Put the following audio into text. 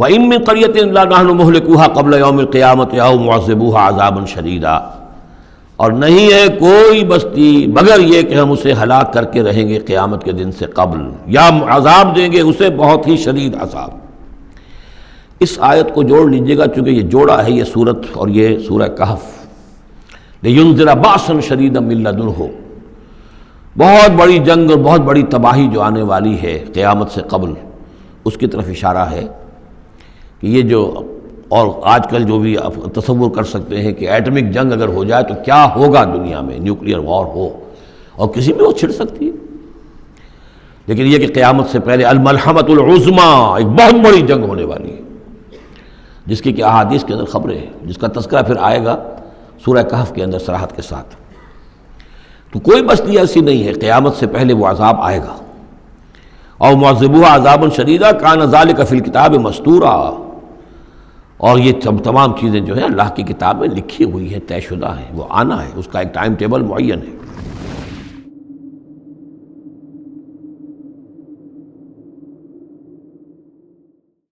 وَإِن مِّن قَرْيَةٍ إِلَّا نَحْنُ مُهْلِكُوهَا قَبْلَ يَوْمِ الْقِيَامَةِ أَوْ مُعَذِّبُوهَا عَذَابًا شَدِيدًا، اور نہیں ہے کوئی بستی مگر یہ کہ ہم اسے ہلاک کر کے رہیں گے قیامت کے دن سے قبل، یا عذاب دیں گے اسے بہت ہی شدید عذاب۔ اس آیت کو جوڑ لیجئے گا، چونکہ یہ جوڑا ہے یہ سورت اور یہ سورہ کہف۔ لِيُنذِرَ بَأْسًا شَدِيدًا مِّن لَّدُنْهُ، بہت بڑی جنگ اور بہت بڑی تباہی جو آنے والی ہے قیامت سے قبل، اس کی طرف اشارہ ہے کہ یہ جو، اور آج کل جو بھی آپ تصور کر سکتے ہیں کہ ایٹمک جنگ اگر ہو جائے تو کیا ہوگا دنیا میں، نیوکلیئر وار ہو اور کسی بھی وہ چھڑ سکتی ہے، لیکن یہ کہ قیامت سے پہلے الملحمۃ العظمیٰ، ایک بہت بڑی جنگ ہونے والی ہے، جس کی کہ احادیث کے اندر خبریں ہیں، جس کا تذکرہ پھر آئے گا سورہ کہف کے اندر صراحت کے ساتھ۔ تو کوئی بستی ایسی نہیں ہے، قیامت سے پہلے وہ عذاب آئے گا۔ اور معذبوها عذابا شدیدا کان ذلک فی الکتاب مستورا، اور یہ تمام چیزیں جو ہیں اللہ کی کتاب میں لکھی ہوئی ہیں، طے شدہ ہیں، وہ آنا ہے، اس کا ایک ٹائم ٹیبل معین ہے۔